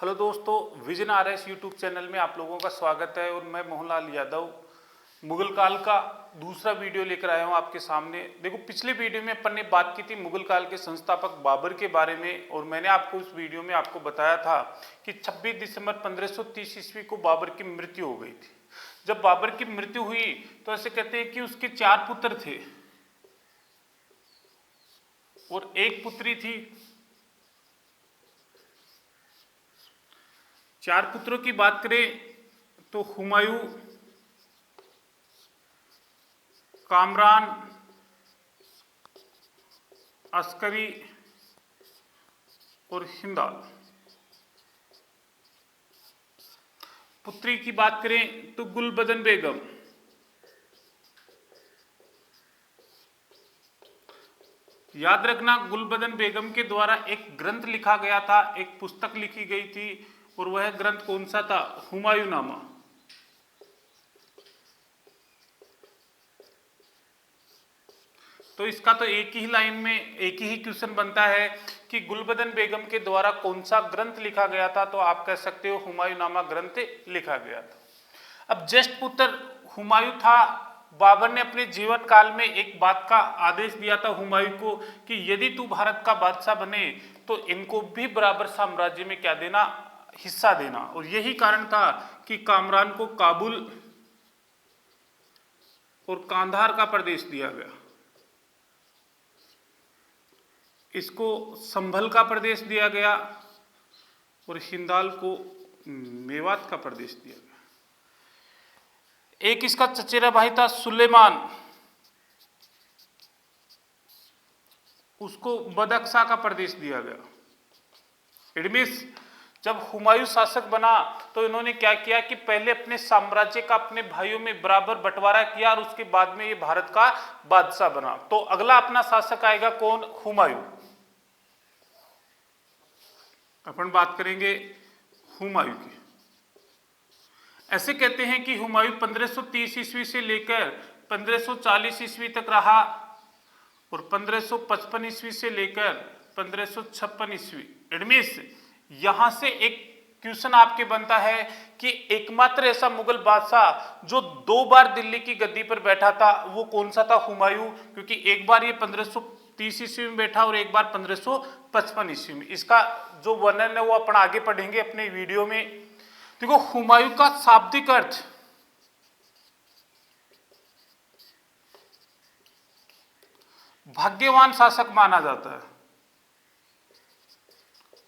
Hello दोस्तों, vision RS YouTube channel में आप लोगों का स्वागत है। और मैं मोहनलाल यादव मुगल काल का दूसरा वीडियो लेकर आया हूं आपके सामने। देखो, पिछले वीडियो में अपन ने बात की थी मुगल काल के संस्थापक बाबर के बारे में, और मैंने आपको उस वीडियो में आपको बताया था कि 26 दिसंबर 1530 ईस्वी को बाबर की मृत्यु हो गई थी। जब बाबर की मृत्यु हुई तो ऐसे कहते हैं कि उसके 4 पुत्र थे और 1 पुत्री थी। 4 पुत्रों की बात करें तो हुमायूं, कामरान, अस्करी और हिंदाल। पुत्री की बात करें तो गुलबदन बेगम, याद रखना गुलबदन बेगम के द्वारा एक ग्रंथ लिखा गया था, एक पुस्तक लिखी गई थी, और वह ग्रंथ कौन सा था? हुमायूंनामा। तो इसका तो एक ही लाइन में एक ही क्वेश्चन बनता है कि गुलबदन बेगम के द्वारा कौन सा ग्रंथ लिखा गया था, तो आप कह सकते हो हुमायूंनामा ग्रंथ लिखा गया था। अब ज्येष्ठ पुत्र हुमायूं था। बाबर ने अपने जीवन काल में एक बात का आदेश दिया था हुमायूं को कि यदि तू भारत का बादशाह बने तो इनको भी बराबर साम्राज्य में क्या देना? हिस्सा देना। और यही कारण था कि कामरान को काबुल और कांधार का प्रदेश दिया गया, इसको संभल का प्रदेश दिया गया और हिंदाल को मेवात का प्रदेश दिया गया। एक इसका चचेरा भाई था सुलेमान, उसको बदख्शा का प्रदेश दिया गया। इडमिस जब हुमायूं शासक बना तो इन्होंने क्या किया कि पहले अपने साम्राज्य का अपने भाइयों में बराबर बंटवारा किया और उसके बाद में ये भारत का बादशाह बना। तो अगला अपना शासक आएगा कौन? हुमायूं। अपन बात करेंगे हुमायूं की। ऐसे कहते हैं कि हुमायूं 1530 ईस्वी से लेकर 1540 ईस्वी तक रहा और 1555 ईस्वी से लेकर 1556 ईस्वी। एडमिस यहां से एक क्वेश्चन आपके बनता है कि एकमात्र ऐसा मुगल बादशाह जो 2 बार दिल्ली की गद्दी पर बैठा था वो कौन सा था? हुमायूं। क्योंकि एक बार ये 1530 ईस्वी में बैठा और एक बार 1555 ईस्वी में। इसका जो वर्णन है वो अपन आगे पढ़ेंगे अपने वीडियो में। देखो, हुमायूं का शाब्दिक अर्थ भाग्यवान शासक माना जाता है।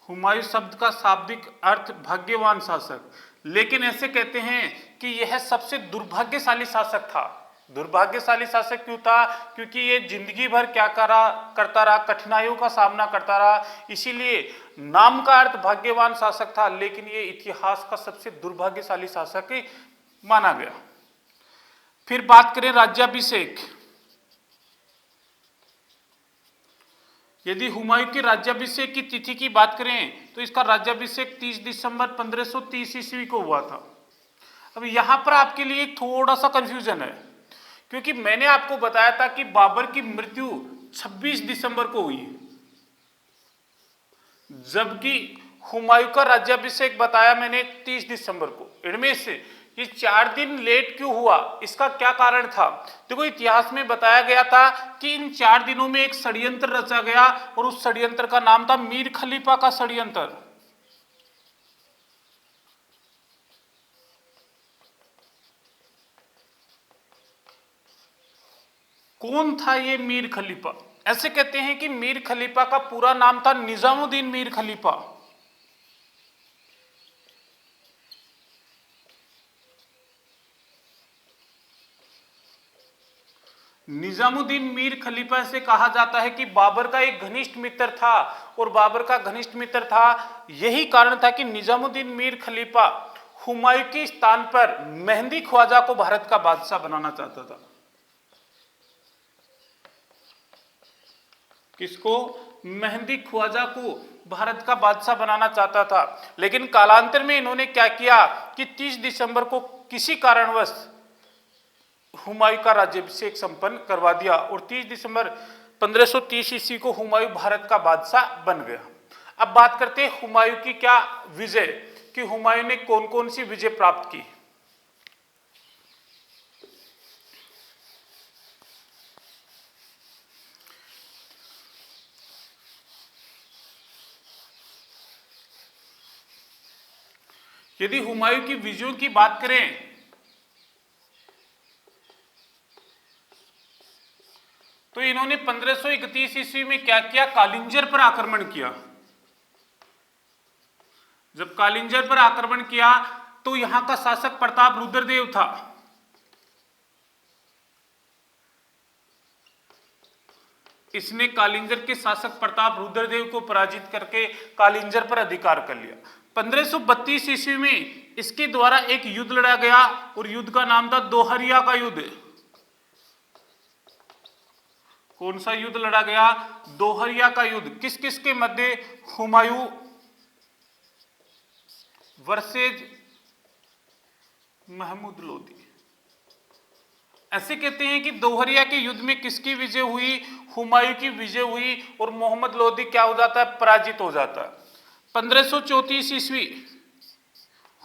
हुमायूं शब्द का शाब्दिक अर्थ भाग्यवान शासक, लेकिन ऐसे कहते हैं कि यह सबसे दुर्भाग्यशाली शासक था। दुर्भाग्यशाली शासक क्यों था? क्योंकि ये जिंदगी भर क्या करता रहा? कठिनाइयों का सामना करता रहा। इसीलिए नाम का अर्थ भाग्यवान शासक था, लेकिन ये इतिहास का सबसे दुर्भाग्यशाली शासक माना गया। फिर बात करें राज्याभिषेक। यदि हुमायूं के राज्याभिषेक की तिथि की बात करें तो इसका राज्याभिषेक 30 दिसंबर 1530 ईस्वी को हुआ था। अब यहां पर आपके लिए थोड़ा सा कंफ्यूजन है, क्योंकि मैंने आपको बताया था कि बाबर की मृत्यु 26 दिसंबर को हुई, जबकि हुमायूं का राज्याभिषेक बताया मैंने 30 दिसंबर को। इनमें से ये 4 दिन लेट क्यों हुआ? इसका क्या कारण था? देखो, इतिहास में बताया गया था कि इन 4 दिनों में एक षड्यंत्र रचा गया और उस षड्यंत्र का नाम था मीर खलीफा का षड्यंत्र। कौन था ये मीर खलीफा? ऐसे कहते हैं कि मीर खलीफा का पूरा नाम था निजामुद्दीन मीर खलीफा। निजामुद्दीन मीर खलीफा से कहा जाता है कि बाबर का एक घनिष्ठ मित्र था, और बाबर का घनिष्ठ मित्र था, यही कारण था कि निजामुद्दीन मीर खलीफा हुमायूं के स्थान पर मेहंदी ख्वाजा को भारत का बादशाह बनाना चाहता था। किसको? मेहंदी ख्वाजा को भारत का बादशाह बनाना चाहता था। लेकिन कालांतर में इन्होंने क्या किया कि 30 दिसंबर को किसी कारणवश हुमायूं का राज्याभिषेक संपन्न करवा दिया और 30 दिसंबर 1530 ईस्वी को हुमायूं भारत का बादशाह बन गया। अब बात करते हैं हुमायूं की क्या विजय, कि हुमायूं ने कौन कौन सी विजय प्राप्त की। यदि हुमायूं की विजयों की बात करें तो इन्होंने 1531 ईस्वी में क्या किया, कालिंजर पर आक्रमण किया। जब कालिंजर पर आक्रमण किया तो यहां का शासक प्रताप रुद्रदेव था। इसने कालिंजर के शासक प्रताप रुद्रदेव को पराजित करके कालिंजर पर अधिकार कर लिया। 1532 ईस्वी में इसके द्वारा एक युद्ध लड़ा गया और युद्ध का नाम था दोहरिया का युद्ध। कौन सा युद्ध लड़ा गया, दोहरिया का युद्ध। किस किस के मध्य, हुमायूं वर्सेज महमूद लोदी। ऐसे कहते हैं कि दोहरिया के युद्ध में किसकी विजय हुई, हुमायूं की विजय हुई और मोहम्मद लोदी क्या हो जाता है, पराजित हो जाता है। 1534 ईस्वी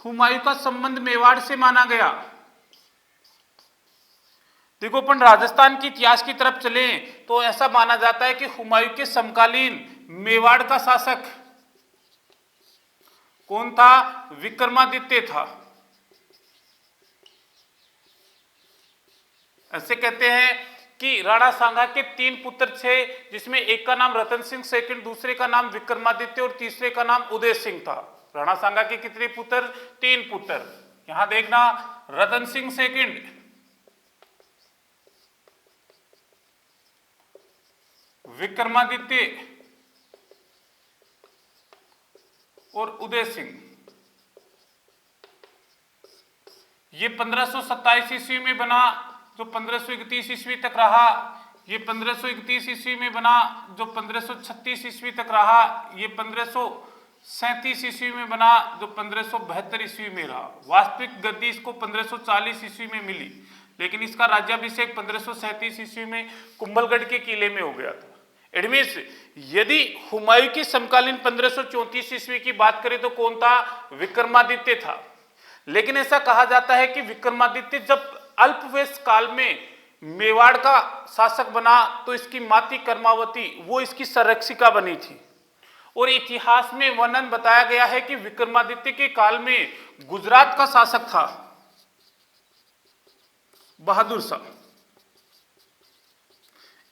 हुमायूं का संबंध मेवाड़ से माना गया। देखो अपन राजस्थान के इतिहास की तरफ चले तो ऐसा माना जाता है कि हुमायूं के समकालीन मेवाड़ का शासक कौन था, विक्रमादित्य था। ऐसे कहते हैं कि राणा सांगा के 3 पुत्र थे, जिसमें एक का नाम रतन सिंह सेकंड, दूसरे का नाम विक्रमादित्य और तीसरे का नाम उदय सिंह था। राणा सांगा के कितने पुत्र, 3 पुत्र। यहां देखना, रतन सिंह सेकंड, विक्रमादित्य और उदय सिंह। ये 1527 ईस्वी में बना, जो 1531 ईस्वी तक रहा। ये 1531 ईस्वी में बना, जो 1536 ईस्वी तक रहा। ये 1537 ईस्वी में बना, जो 1572 ईस्वी में रहा। वास्तविक गद्दी इसको 1540 ईस्वी में मिली, लेकिन इसका राज्याभिषेक 1537 ईस्वी में कुंभलगढ़ के किले में हो गया था। एडमिस, यदि हुमायूं की समकालीन 1534 ईस्वी की बात करें तो कौन था, विक्रमादित्य था। लेकिन ऐसा कहा जाता है कि विक्रमादित्य जब अल्पवयस काल में मेवाड़ का शासक बना तो इसकी माती कर्मावती वो इसकी संरक्षिका बनी थी। और इतिहास में वर्णन बताया गया है कि विक्रमादित्य के काल में गुजरात का शासक था बहादुर शाह।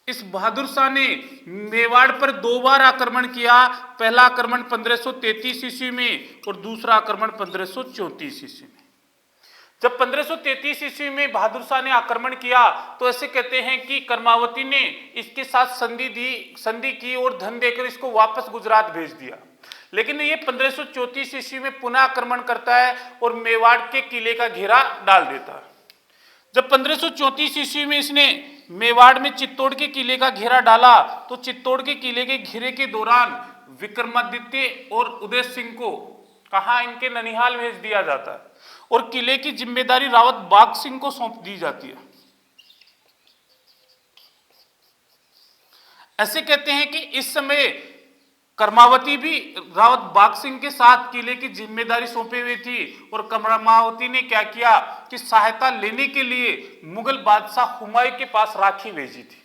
इस बहादुर शाह ने मेवाड़ पर 2 बार आक्रमण किया। पहला आक्रमण 1533 ईस्वी में और दूसरा आक्रमण 1534 ईस्वी में। जब 1533 ईस्वी में बहादुर शाह ने आक्रमण किया तो ऐसे कहते हैं कि कर्मावती ने इसके साथ संधि की और धन देकर इसको वापस गुजरात भेज दिया। लेकिन ये 1534 ईस्वी में पुनः आक्रमण करता है और मेवाड़ के किले का घेरा डाल देता है। जब 1534 ईस्वी में इसने मेवाड़ में चित्तौड़ के किले का घेरा डाला तो चित्तौड़ के किले के घेरे के दौरान विक्रमादित्य और उदय सिंह को कहा, इनके ननिहाल भेज दिया जाता है और किले की जिम्मेदारी रावत बाघ सिंह को सौंप दी जाती है। ऐसे कहते हैं कि इस समय कर्मावती भी रावत बाघ सिंह के साथ किले की जिम्मेदारी सौंपे हुई थी और कर्मावती ने क्या किया कि सहायता लेने के लिए मुगल बादशाह हुमायूं के पास राखी भेजी थी।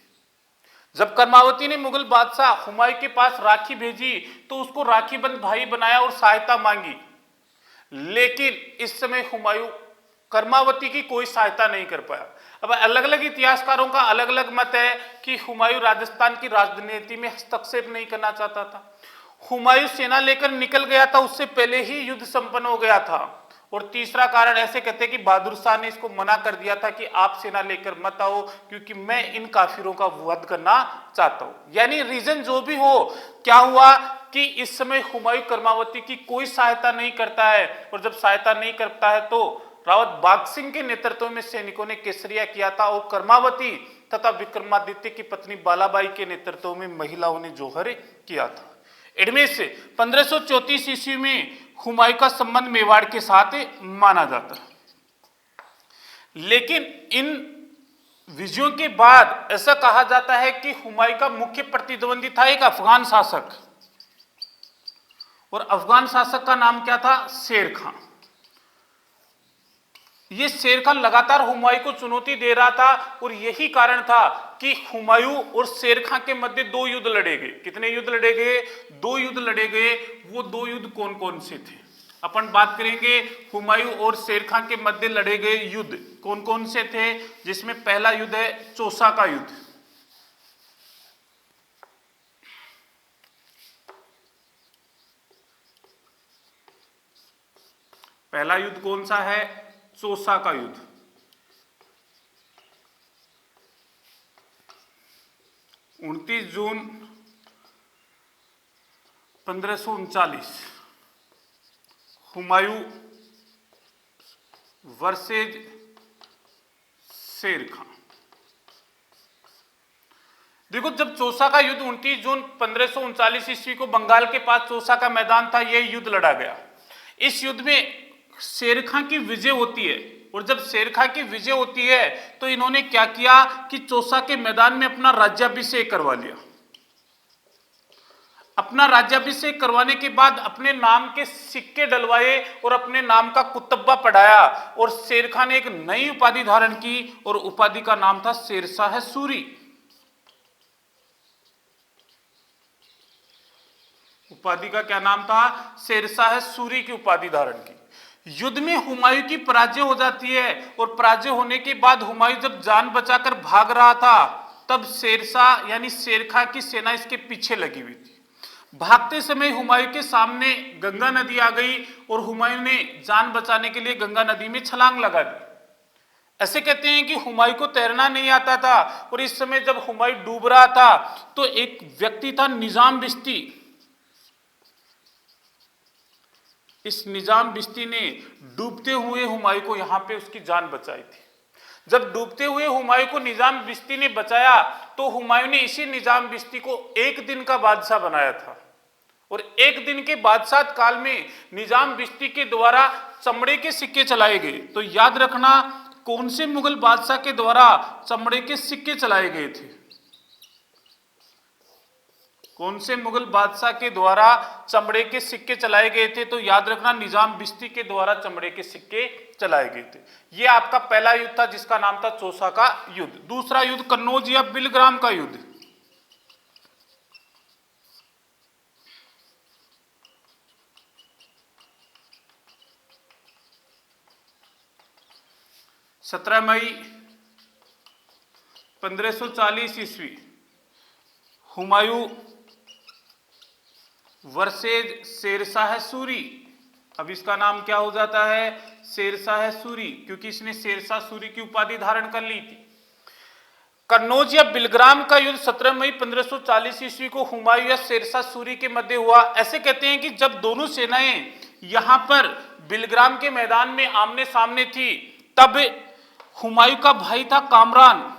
जब कर्मावती ने मुगल बादशाह हुमायूं के पास राखी भेजी तो उसको राखीबंद भाई बनाया और सहायता मांगी। लेकिन इस समय हुमायूं कर्मावती की कोई सहायता नहीं कर पाया। अब अलग अलग इतिहासकारों का अलग अलग मत है कि हुमायूं राजस्थान की राजनीति में हस्तक्षेप नहीं करना चाहता था। हुमायूं सेना लेकर निकल गया था, उससे पहले ही युद्ध संपन्न हो गया था। और तीसरा कारण ऐसे कहते हैं कि बहादुर शाह ने इसको मना कर दिया था कि आप सेना लेकर मत आओ, क्योंकि मैं इन काफिरों का वध करना चाहता हूं। यानी रीजन जो भी हो, क्या हुआ कि इस समय हुमायूं कर्मावती की कोई सहायता नहीं करता है। और जब सहायता नहीं करता है तो रावत बाघ सिंह के नेतृत्व में सैनिकों ने केसरिया किया था और कर्मावती तथा विक्रमादित्य की पत्नी बालाबाई के नेतृत्व में महिलाओं ने जौहर किया था। इनमें से 1534 ईस्वी में हुमायूं का संबंध मेवाड़ के साथ माना जाता है। लेकिन इन विजयों के बाद ऐसा कहा जाता है कि हुमायूं का मुख्य प्रतिद्वंदी था एक अफगान शासक। और अफगान शासक का नाम क्या था? शेर खां। ये शेर खान लगातार हुमायूं को चुनौती दे रहा था और यही कारण था कि हुमायूं और शेर खान के मध्य दो युद्ध लड़े गए। कितने युद्ध लड़े गए? दो युद्ध लड़े गए। वो दो युद्ध कौन कौन से थे? अपन बात करेंगे हुमायूं और शेर खान के मध्य लड़े गए युद्ध कौन कौन से थे, जिसमें पहला युद्ध है चौसा का युद्ध। पहला युद्ध कौन सा है? चौसा का युद्ध। 29 जून 1539 हुमायूं वर्सेज शेर खां। देखो, जब चौसा का युद्ध 29 जून 1539 ईस्वी को बंगाल के पास चौसा का मैदान था, यह युद्ध लड़ा गया। इस युद्ध में शेर खां की विजय होती है और जब शेर खां की विजय होती है तो इन्होंने क्या किया कि चौसा के मैदान में अपना राज्याभिषेक करवा लिया। अपना राज्याभिषेक करवाने के बाद अपने नाम के सिक्के डलवाए और अपने नाम का कुतब्बा पढ़ाया और शेर खां ने एक नई उपाधि धारण की और उपाधि का नाम था शेरशाह सूरी। उपाधि का क्या नाम था? शेरशाह सूरी की उपाधि धारण की। युद्ध में हुमायूं की पराजय हो जाती है और पराजय होने के बाद हुमायूं जब जान बचाकर भाग रहा था तब शेरशाह यानी शेर खां की सेना इसके पीछे लगी हुई थी। भागते समय हुमायूं के सामने गंगा नदी आ गई और हुमायूं ने जान बचाने के लिए गंगा नदी में छलांग लगा दी। ऐसे कहते हैं कि हुमायूं को तैरना नहीं आता था और इस समय जब हुमायूं डूब रहा था तो एक व्यक्ति था निजाम बिश्ती। इस निजाम बिश्ती ने डूबते हुए हुमायूं को यहां पे उसकी जान बचाई थी। जब डूबते हुए हुमायूं को निजाम बिश्ती ने बचाया तो हुमायूं ने इसी निजाम बिश्ती को एक दिन का बादशाह बनाया था और एक दिन के बादशाह काल में निजाम बिश्ती के द्वारा चमड़े के सिक्के चलाए गए। तो याद रखना, कौन से मुगल बादशाह के द्वारा चमड़े के सिक्के चलाए गए थे? कौन से मुगल बादशाह के द्वारा चमड़े के सिक्के चलाए गए थे? तो याद रखना, निजाम बिश्ती के द्वारा चमड़े के सिक्के चलाए गए थे। यह आपका पहला युद्ध था जिसका नाम था चौसा का युद्ध। दूसरा युद्ध कन्नौज या बिलग्राम का युद्ध। सत्रह मई 1540 ईस्वी हुमायूं वर्सेज शेरशाह सूरी। अब इसका नाम क्या हो जाता है? शेरशाह सूरी, क्योंकि इसने शेरशाह सूरी की उपाधि धारण कर ली थी। कन्नौज या बिलग्राम का युद्ध 17 मई 1540 ईस्वी को हुमायूं या शेरशाह सूरी के मध्य हुआ। ऐसे कहते हैं कि जब दोनों सेनाएं यहां पर बिलग्राम के मैदान में आमने सामने थी तब हुमायूं का भाई था कामरान,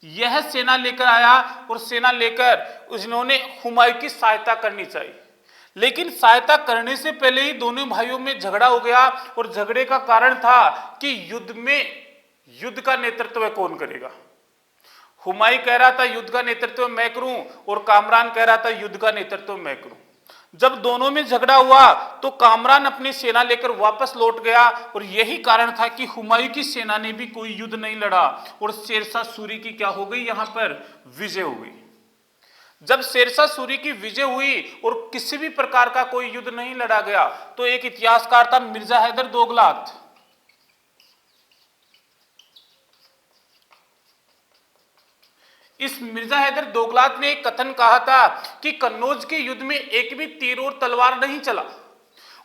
यह सेना लेकर आया और सेना लेकर उन्होंने हुमायूं की सहायता करनी चाहिए। लेकिन सहायता करने से पहले ही दोनों भाइयों में झगड़ा हो गया और झगड़े का कारण था कि युद्ध का नेतृत्व कौन करेगा। हुमायूं कह रहा था युद्ध का नेतृत्व मैं करूं और कामरान कह रहा था युद्ध का नेतृत्व मैं करूं। जब दोनों में झगड़ा हुआ तो कामरान अपनी सेना लेकर वापस लौट गया और यही कारण था कि हुमायूं की सेना ने भी कोई युद्ध नहीं लड़ा और शेरशाह सूरी की क्या हो गई? यहां पर विजय हो गई। जब शेरशाह सूरी की विजय हुई और किसी भी प्रकार का कोई युद्ध नहीं लड़ा गया तो एक इतिहासकार था मिर्जा हैदर दोगलात। इस मिर्जा हैदर दोगलात ने एक कथन कहा था कि कन्नौज के युद्ध में एक भी तीर और तलवार नहीं चला,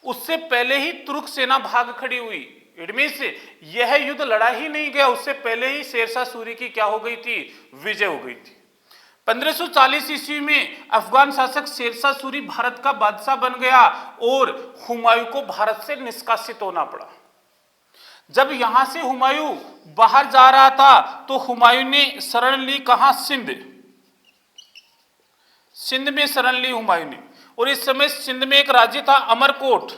उससे पहले ही तुर्क सेना भाग खड़ी हुई। इनमें से यह युद्ध लड़ा ही नहीं गया, उससे पहले ही शेरशाह सूरी की क्या हो गई थी? विजय हो गई थी। 1540 ईस्वी में अफगान शासक शेरशाह सूरी भारत का बादशाह बन गया और हुमायूं को भारत से निष्कासित होना पड़ा। जब यहां से हुमायूं बाहर जा रहा था तो हुमायूं ने शरण ली कहां? सिंध में शरण ली हुमायूं ने। और इस समय सिंध में एक राज्य था अमरकोट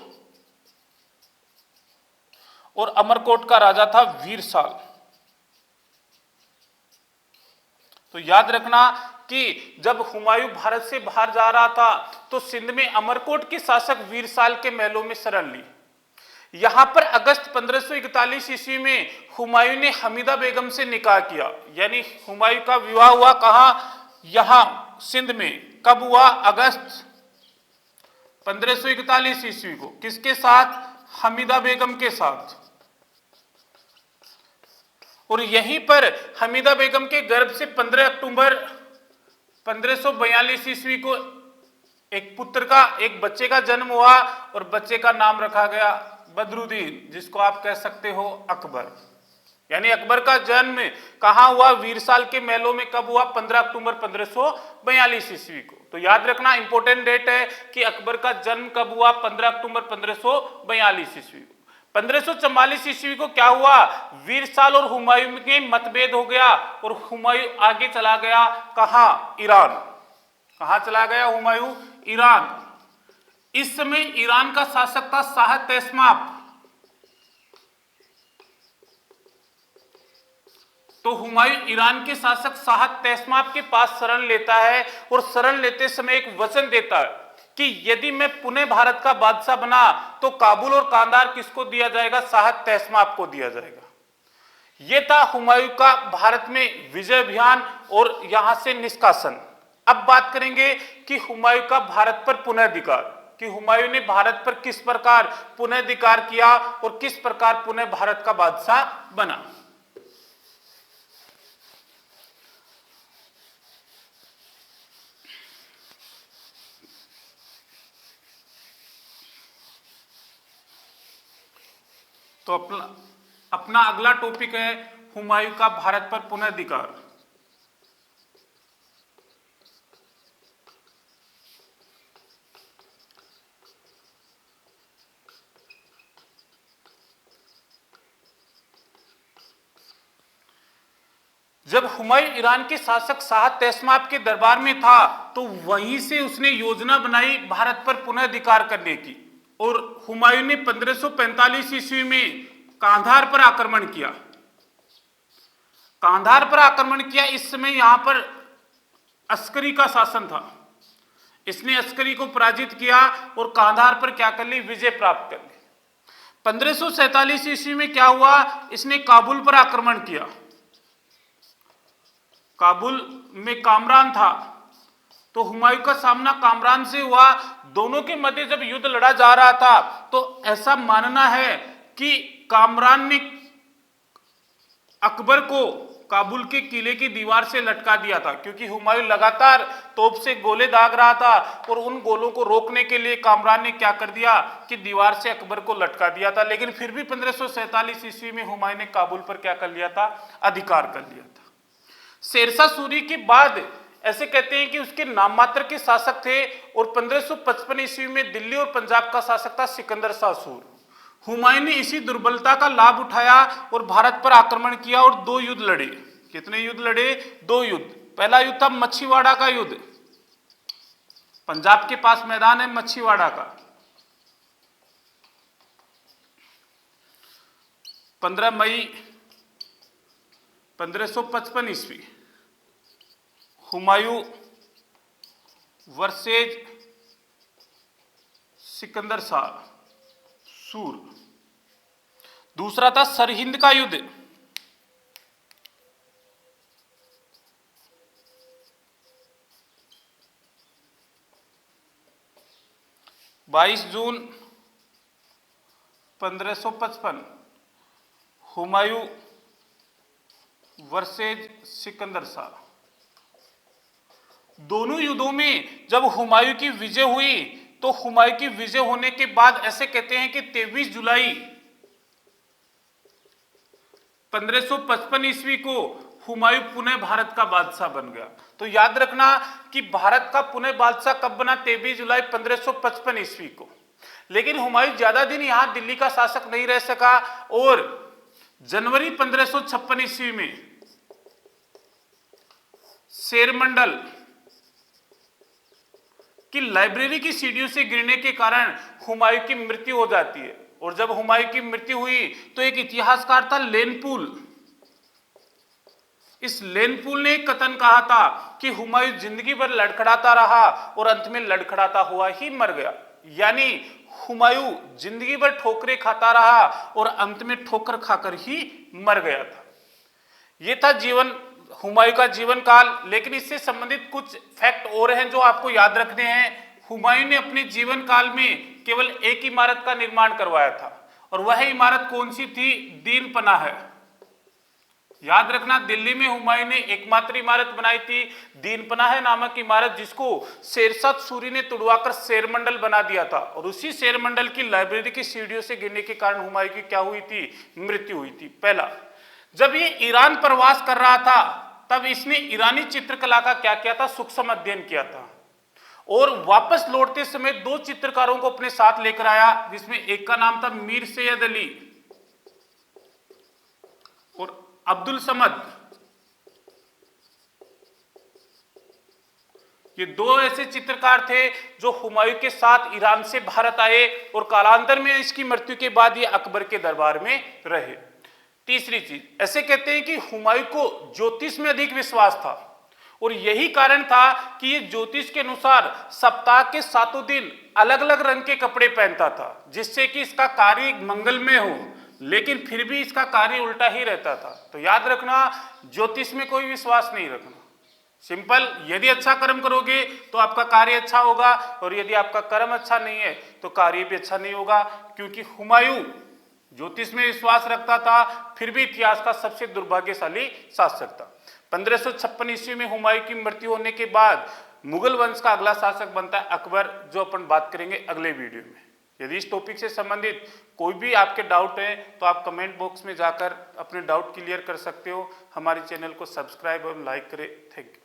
और अमरकोट का राजा था वीरसाल। तो याद रखना कि जब हुमायूं भारत से बाहर जा रहा था तो सिंध में अमरकोट के शासक वीरसाल के महलों में शरण ली। यहां पर अगस्त 1541 ईस्वी में हुमायूं ने हमीदा बेगम से निकाह किया, यानी हुमायूं का विवाह हुआ कहां? यहां सिंध में। कब हुआ? अगस्त 1541 ईस्वी को। किसके साथ? हमीदा बेगम के साथ। और यहीं पर हमीदा बेगम के गर्भ से 15 अक्टूबर 1542 ईस्वी को एक पुत्र का, एक बच्चे का जन्म हुआ और बच्चे का नाम रखा गया बदरुद्दीन, जिसको आप कह सकते हो अकबर। यानी अकबर का जन्म कहां हुआ? वीरसाल के महलों में। कब हुआ? 15 अक्टूबर 1542 ईस्वी को। तो याद रखना, इंपॉर्टेंट डेट है कि अकबर का जन्म कब हुआ? 15 अक्टूबर 1542 ईस्वी को। 1544 ईस्वी को क्या हुआ? वीरसाल और हुमायूं में मतभेद हो गया और हुमायूं आगे चला गया कहां? ईरान। कहां चला गया हुमायूं? ईरान। इस समय ईरान का शासक था शाह तैस्माप। तो हुमायूं ईरान के शासक शाह तैस्माप के पास शरण लेता है और शरण लेते समय एक वचन देता है कि यदि मैं पुनः भारत का बादशाह बना तो काबुल और कांधार किसको दिया जाएगा? शाह तैस्माप को दिया जाएगा। यह था हुमायूं का भारत में विजय अभियान और यहां से निष्कासन। अब बात करेंगे कि हुमायूं का भारत पर पुनर्धिकार, कि हुमायूं ने भारत पर किस प्रकार पुनर्धिकार किया और किस प्रकार पुनः भारत का बादशाह बना। तो अपना अगला टॉपिक है हुमायूं का भारत पर पुनर्धिकार। जब हुमायूं ईरान के शासक शाह तैस्माप के दरबार में था तो वहीं से उसने योजना बनाई भारत पर पुनर्धिकार करने की और हुमायूं ने 1545 ईस्वी में कांधार पर आक्रमण किया। कांधार पर आक्रमण किया। इस समय यहां पर अस्करी का शासन था। इसने अस्करी को पराजित किया और कांधार पर क्या कर ली? विजय प्राप्त कर ली। 1547 ईस्वी में क्या हुआ? इसने काबुल पर आक्रमण किया। काबुल में कामरान था तो हुमायूं का सामना कामरान से हुआ। दोनों के मध्य जब युद्ध लड़ा जा रहा था तो ऐसा मानना है कि कामरान ने अकबर को काबुल के किले की दीवार से लटका दिया था, क्योंकि हुमायूं लगातार तोप से गोले दाग रहा था और उन गोलों को रोकने के लिए कामरान ने क्या कर दिया कि दीवार से अकबर को लटका दिया था। लेकिन फिर भी 1547 ईस्वी में हुमायूं ने काबुल पर क्या कर लिया था? अधिकार कर लिया था। शेरशाह सूरी के बाद ऐसे कहते हैं कि उसके नाम मात्र के शासक थे और 1555 ईस्वी में दिल्ली और पंजाब का शासक था सिकंदर शाह सूर। हुमायूं ने इसी दुर्बलता का लाभ उठाया और भारत पर आक्रमण किया और 2 युद्ध लड़े। कितने युद्ध लड़े? 2 युद्ध। पहला युद्ध था मच्छीवाड़ा का युद्ध। पंजाब के पास मैदान है मच्छीवाड़ा का। 15 मई 1555 ईस्वी। हुमायूं वर्सेज सिकंदर शाह सूर। दूसरा था सरहिंद का युद्ध। 22 जून 1555 हुमायूं वर्सेज सिकंदर शाह। दोनों युद्धों में जब हुमायूं की विजय हुई तो हुमायूं की विजय होने के बाद ऐसे कहते हैं कि 23 जुलाई 1555 ईस्वी को हुमायूं पुनः भारत का बादशाह बन गया। तो याद रखना कि भारत का पुनः बादशाह कब बना? 23 जुलाई 1555 ईस्वी को। लेकिन हुमायूं ज्यादा दिन यहां दिल्ली का शासक नहीं रह सका और जनवरी 1556 ईस्वी में शेरमंडल की लाइब्रेरी की सीढ़ियों से गिरने के कारण हुमायूं की मृत्यु हो जाती है। और जब हुमायूं की मृत्यु हुई तो एक इतिहासकार था लेनपुल। इस लेनपूल ने एक कथन कहा था कि हुमायूं जिंदगी भर लड़खड़ाता रहा और अंत में लड़खड़ाता हुआ ही मर गया। यानी हुमायूं जिंदगी भर ठोकरें खाता रहा और अंत में ठोकर खाकर ही मर गया था। यह था हुमायूं का जीवन काल। लेकिन इससे संबंधित कुछ फैक्ट और हैं जो आपको याद रखने हैं। हुमायूं ने अपने जीवन काल में केवल एक इमारत का निर्माण करवाया था, और वह इमारत कौन सी थी? दीन पनाह है। याद रखना, दिल्ली में हुमायूं ने एकमात्र इमारत बनाई थी दीन पनाह नामक इमारत, जिसको शेरशाह सूरी ने तुड़वाकर शेर मंडल बना दिया था। और उसी शेर मंडल की लाइब्रेरी की सीढ़ियों से गिरने के कारण हुमायूं की क्या हुई थी? मृत्यु हुई थी। पहला, जब ये ईरान प्रवास कर रहा था तब इसने ईरानी चित्रकला का क्या किया था? सूक्ष्म अध्ययन किया था। और वापस लौटते समय दो चित्रकारों को अपने साथ लेकर आया, जिसमें एक का नाम था मीर सैयद अली और अब्दुल समद। ये दो ऐसे चित्रकार थे जो हुमायूं के साथ ईरान से भारत आए और कालांतर में इसकी मृत्यु के बाद ये अकबर के दरबार में रहे। तीसरी चीज, ऐसे कहते हैं कि हुमायूं को ज्योतिष में अधिक विश्वास था, और यही कारण था कि ये ज्योतिष के अनुसार सप्ताह के 7 दिन अलग अलग रंग के कपड़े पहनता था, जिससे कि इसका कार्य मंगलमय हो, लेकिन फिर भी इसका कार्य उल्टा ही रहता था। तो याद रखना, ज्योतिष में कोई विश्वास नहीं रखना। सिंपल, यदि अच्छा कर्म करोगे तो आपका कार्य अच्छा होगा, और यदि आपका कर्म अच्छा नहीं है तो कार्य भी अच्छा नहीं होगा। क्योंकि हुमायूं ज्योतिष में विश्वास रखता था, फिर भी इतिहास का सबसे दुर्भाग्यशाली शासक था। 1556 ईस्वी में हुमायूं की मृत्यु होने के बाद मुगल वंश का अगला शासक बनता है अकबर, जो अपन बात करेंगे अगले वीडियो में। यदि इस टॉपिक से संबंधित कोई भी आपके डाउट है तो आप कमेंट बॉक्स में जाकर अपने डाउट क्लियर कर सकते हो। हमारे चैनल को सब्सक्राइब और लाइक करें। Thank you.